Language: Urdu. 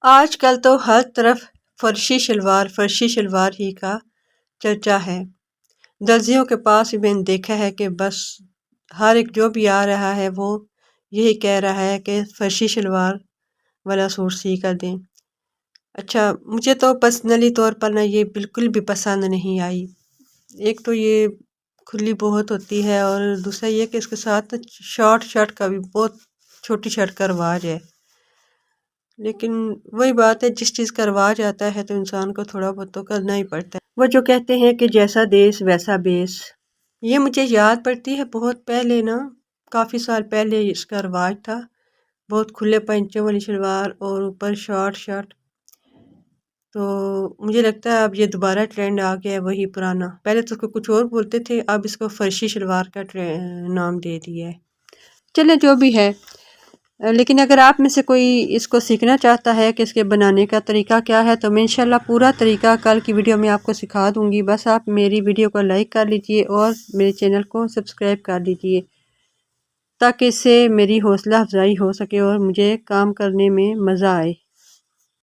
آج کل تو ہر طرف فرشی شلوار ہی کا چرچا ہے۔ درزیوں کے پاس بھی میں نے دیکھا ہے کہ بس ہر ایک جو بھی آ رہا ہے وہ یہی کہہ رہا ہے کہ فرشی شلوار والا سوٹ سی کر دیں۔ اچھا، مجھے تو پرسنلی طور پر نہ یہ بالکل بھی پسند نہیں آئی۔ ایک تو یہ کھلی بہت ہوتی ہے اور دوسرا یہ کہ اس کے ساتھ شارٹ شرٹ کا بھی بہت چھوٹی شرٹ کا رواج ہے۔ لیکن وہی بات ہے، جس چیز کا رواج آتا ہے تو انسان کو تھوڑا بہت تو کرنا ہی پڑتا ہے۔ وہ جو کہتے ہیں کہ جیسا دیس ویسا بیس، یہ مجھے یاد پڑتی ہے بہت پہلے نا، کافی سال پہلے اس کا رواج تھا، بہت کھلے پنچوں والی شلوار اور اوپر شارٹ شرٹ۔ تو مجھے لگتا ہے اب یہ دوبارہ ٹرینڈ آ گیا ہے وہی پرانا، پہلے تو اس کو کچھ اور بولتے تھے، اب اس کو فرشی شلوار کا نام دے دیا ہے۔ چلے جو بھی ہے، لیکن اگر آپ میں سے کوئی اس کو سیکھنا چاہتا ہے کہ اس کے بنانے کا طریقہ کیا ہے تو میں انشاءاللہ پورا طریقہ کل کی ویڈیو میں آپ کو سکھا دوں گی۔ بس آپ میری ویڈیو کو لائک کر لیجئے اور میرے چینل کو سبسکرائب کر لیجئے تاکہ اس سے میری حوصلہ افزائی ہو سکے اور مجھے کام کرنے میں مزہ آئے۔